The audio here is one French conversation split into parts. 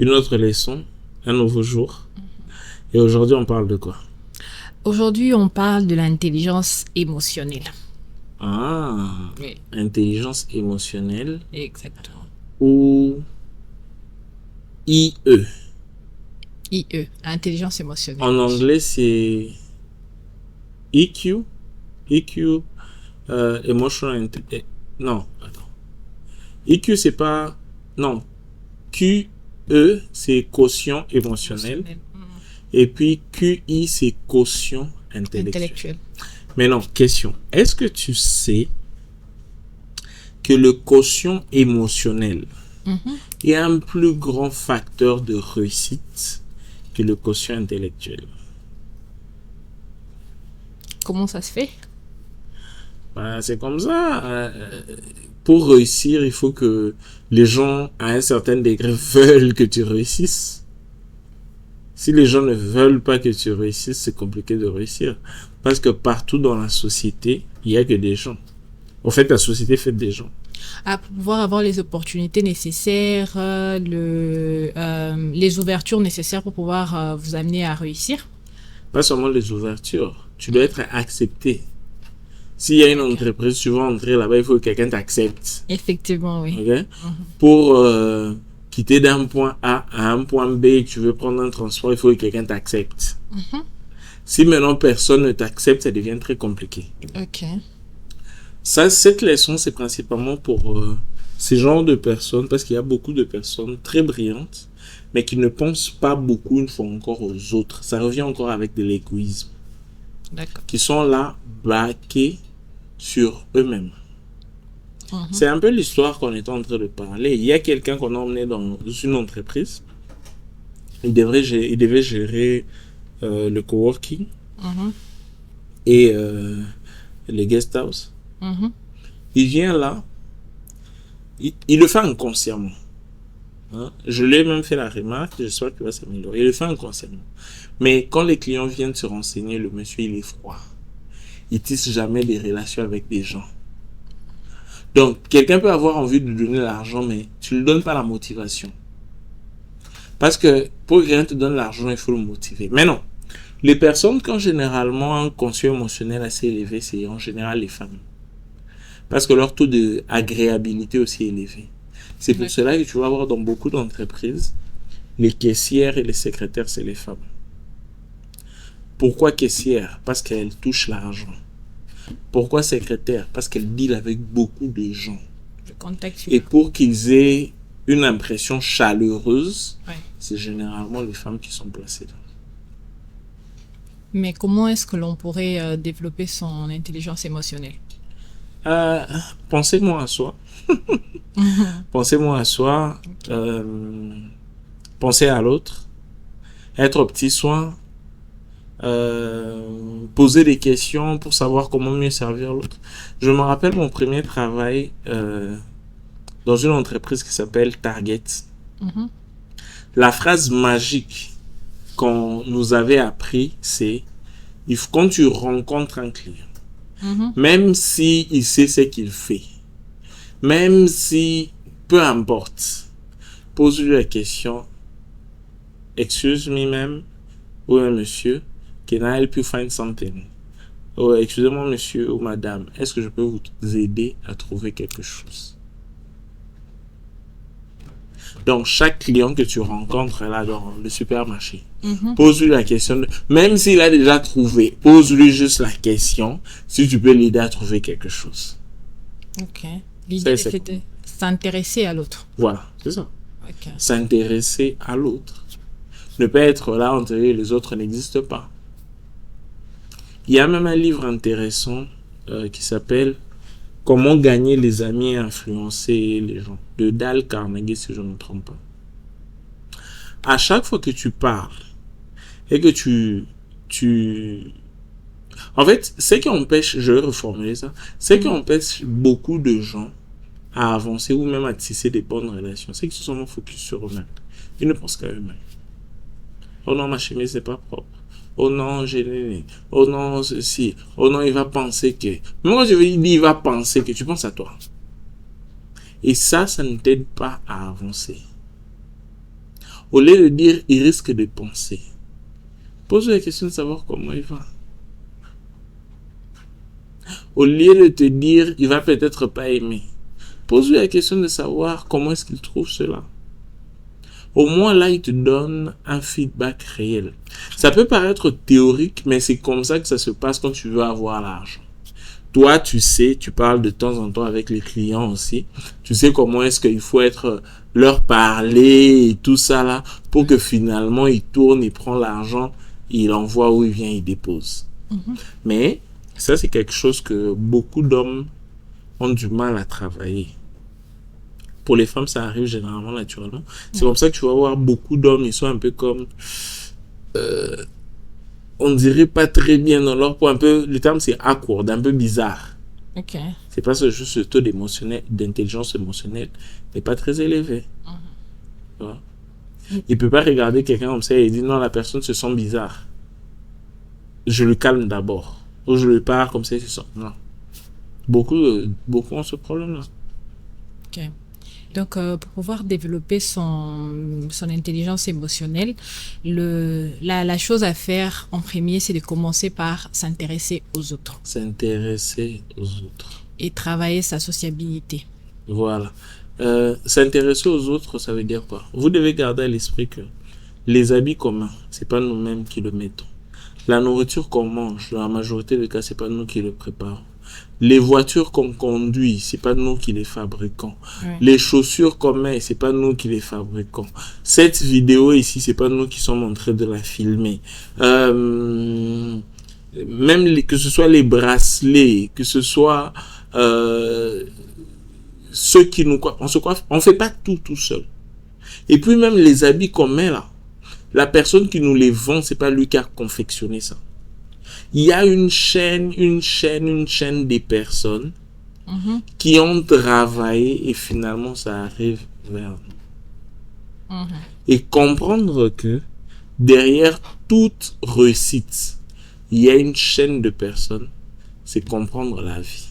Une autre leçon, un nouveau jour. Et aujourd'hui, on parle de quoi? Aujourd'hui, on parle de l'intelligence émotionnelle. Ah, Oui, intelligence émotionnelle exactement. ou IE. IE, intelligence émotionnelle. En anglais, c'est EQ. EQ, emotional. Non, attends. EQ, c'est pas. Non. QE, c'est quotient émotionnel. Émotionnelle. Et puis QI, c'est quotient intellectuel. Intellectuelle. Maintenant, question. Est-ce que tu sais que le quotient émotionnel est un plus grand facteur de réussite que le quotient intellectuel? Comment ça se fait? Ben, c'est comme ça. Pour réussir, il faut que les gens, à un certain degré, veulent que tu réussisses. Si les gens ne veulent pas que tu réussisses, c'est compliqué de réussir. Parce que partout dans la société, il n'y a que des gens. En fait, la société est faite des gens. Pour pouvoir avoir les opportunités nécessaires, les ouvertures nécessaires pour pouvoir vous amener à réussir. Pas seulement les ouvertures. Tu dois être accepté. S'il y a une entreprise, tu vas entrer là-bas, il faut que quelqu'un t'accepte. Effectivement, oui. Okay? Pour quitter d'un point A à un point B et que tu veux prendre un transport, il faut que quelqu'un t'accepte. Si maintenant personne ne t'accepte, ça devient très compliqué. Ok. Cette leçon, c'est principalement pour ces genres de personnes, parce qu'il y a beaucoup de personnes très brillantes, mais qui ne pensent pas beaucoup une fois encore aux autres. Ça revient encore avec de l'égoïsme. D'accord. Qui sont là, braqués sur eux-mêmes. C'est un peu l'histoire qu'on est en train de parler. Il y a quelqu'un qu'on a emmené dans une entreprise. Il devait gérer le coworking et les guest house. Il vient là, il le fait inconsciemment. Hein? Je lui ai même fait la remarque, j'espère qu'il va s'améliorer. Il le fait inconsciemment. Mais quand les clients viennent se renseigner, le monsieur, il est froid. Il tisse jamais des relations avec des gens. Donc, quelqu'un peut avoir envie de donner l'argent, mais tu ne lui donnes pas la motivation. Parce que pour que quelqu'un te donne l'argent, il faut le motiver. Mais non. Les personnes qui ont généralement un quotient émotionnel assez élevé, c'est en général les femmes. Parce que leur taux d'agréabilité aussi est élevé. C'est pour cela que tu vas voir dans beaucoup d'entreprises, les caissières et les secrétaires, c'est les femmes. Pourquoi caissière? Parce qu'elle touche l'argent. Pourquoi secrétaire? Parce qu'elle deal avec beaucoup de gens. Et pour qu'ils aient une impression chaleureuse, c'est généralement les femmes qui sont placées là. Mais comment est-ce que l'on pourrait développer son intelligence émotionnelle? Pensez-moi à soi. Pensez-moi à soi. Pensez à l'autre. Être au petit soin. Poser des questions pour savoir comment mieux servir l'autre. Je me rappelle mon premier travail dans une entreprise qui s'appelle Target. La phrase magique qu'on nous avait appris, c'est quand tu rencontres un client, même si il sait ce qu'il fait, même si peu importe, pose-lui la question: excuse me ma'am, ou monsieur, can I help you find something? Oh, excusez-moi monsieur ou madame, est-ce que je peux vous aider à trouver quelque chose? Donc chaque client que tu rencontres là dans le supermarché, pose-lui la question, même s'il a déjà trouvé, pose-lui juste la question si tu peux l'aider à trouver quelque chose. Ok. L'idée, c'était s'intéresser à l'autre. Voilà, c'est ça. Okay. S'intéresser à l'autre. Ne pas être là en disant les autres n'existent pas. Il y a même un livre intéressant qui s'appelle Comment gagner les amis et influencer les gens, de Dale Carnegie, si je ne me trompe pas. À chaque fois que tu parles et que en fait, ce qui empêche, je vais reformuler ça, ce qui empêche beaucoup de gens à avancer ou même à tisser des bonnes relations, c'est qu'ils sont focus sur eux-mêmes. Ils ne pensent qu'à eux-mêmes. Oh non, ma chemise n'est pas propre. Oh non, j'ai né. Oh non, ceci. Oh non, il va penser que. Mais moi, je veux dire, il va penser que tu penses à toi. Et ça ne t'aide pas à avancer. Au lieu de dire, il risque de penser. Pose-lui la question de savoir comment il va. Au lieu de te dire, il va peut-être pas aimer. Pose-lui la question de savoir comment est-ce qu'il trouve cela. Au moins là, il te donne un feedback réel. Ça peut paraître théorique, mais c'est comme ça que ça se passe quand tu veux avoir l'argent. Toi, tu sais, tu parles de temps en temps avec les clients aussi. Tu sais comment est-ce qu'il faut leur parler et tout ça là, pour que finalement, il tourne, il prend l'argent, il envoie où il vient, il dépose. Mais ça, c'est quelque chose que beaucoup d'hommes ont du mal à travailler. Pour les femmes, ça arrive généralement naturellement. C'est comme ça que tu vas voir beaucoup d'hommes, ils sont un peu comme... on dirait pas très bien dans leur point. Un peu, le terme c'est awkward, un peu bizarre. Ok. C'est parce que juste le taux d'intelligence émotionnelle n'est pas très élevé. Tu vois? Il peut pas regarder quelqu'un comme ça et dire non, la personne se sent bizarre. Je le calme d'abord. Ou je le parle comme ça, il se sent. Non. Beaucoup ont ce problème-là. Ok. Donc, pour pouvoir développer son intelligence émotionnelle, la chose à faire en premier, c'est de commencer par s'intéresser aux autres. S'intéresser aux autres. Et travailler sa sociabilité. Voilà. S'intéresser aux autres, ça veut dire quoi? Vous devez garder à l'esprit que les habits communs, c'est pas nous-mêmes qui le mettons. La nourriture qu'on mange, dans la majorité des cas, c'est pas nous qui le préparons. Les voitures qu'on conduit, c'est pas nous qui les fabriquons. Ouais. Les chaussures qu'on met, c'est pas nous qui les fabriquons. Cette vidéo ici, c'est pas nous qui sommes en train de la filmer. Même que ce soit les bracelets, que ce soit ceux qui nous coiffent, on se coiffe, on fait pas tout seul. Et puis même les habits qu'on met là, la personne qui nous les vend, c'est pas lui qui a confectionné ça. Il y a une chaîne des personnes qui ont travaillé et finalement ça arrive vers nous. Et comprendre que derrière toute réussite, il y a une chaîne de personnes, c'est comprendre la vie.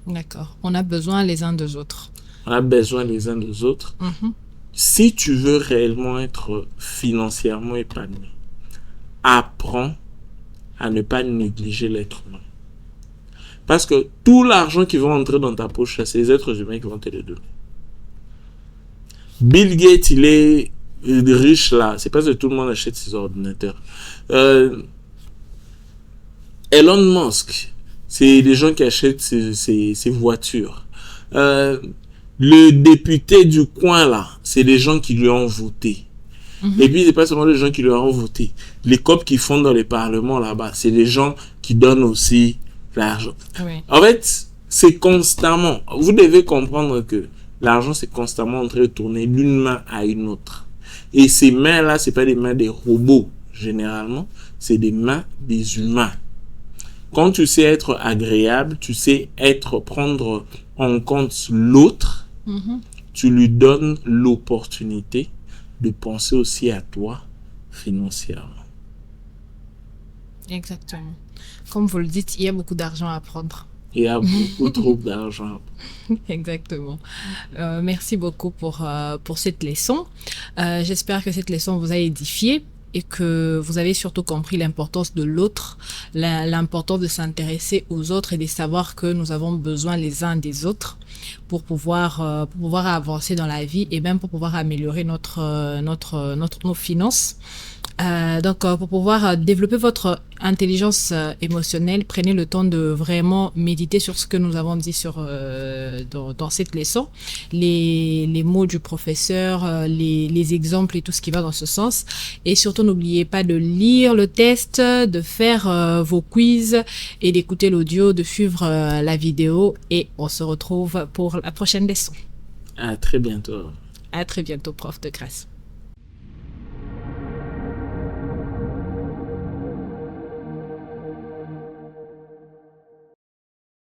D'accord. On a besoin les uns des autres. On a besoin les uns des autres. Si tu veux réellement être financièrement épanoui, apprends à ne pas négliger l'être humain. Parce que tout l'argent qui va entrer dans ta poche, c'est les êtres humains qui vont te le donner. Bill Gates, il est riche là. C'est parce que tout le monde achète ses ordinateurs. Elon Musk, c'est des gens qui achètent ses voitures. Le député du coin là, c'est des gens qui lui ont voté. Et puis, c'est pas seulement les gens qui leur ont voté. Les COP qui font dans les parlements là-bas, c'est des gens qui donnent aussi l'argent. Oui. En fait, c'est constamment. Vous devez comprendre que l'argent, c'est constamment en train de tourner d'une main à une autre. Et ces mains-là, c'est pas des mains des robots, généralement. C'est des mains des humains. Quand tu sais être agréable, tu sais prendre en compte l'autre, tu lui donnes l'opportunité de penser aussi à toi financièrement. Exactement. Comme vous le dites, il y a beaucoup d'argent à prendre. Il y a beaucoup trop d'argent. Exactement. Merci beaucoup pour cette leçon. J'espère que cette leçon vous a édifié et que vous avez surtout compris l'importance de l'autre, l'importance de s'intéresser aux autres et de savoir que nous avons besoin les uns des autres pour pouvoir avancer dans la vie et même pour pouvoir améliorer nos finances. Donc, pour pouvoir développer votre intelligence émotionnelle, prenez le temps de vraiment méditer sur ce que nous avons dit dans cette leçon, les mots du professeur, les exemples et tout ce qui va dans ce sens. Et surtout, n'oubliez pas de lire le test, de faire vos quiz et d'écouter l'audio, de suivre la vidéo. Et on se retrouve pour la prochaine leçon. À très bientôt. À très bientôt, prof de grâce.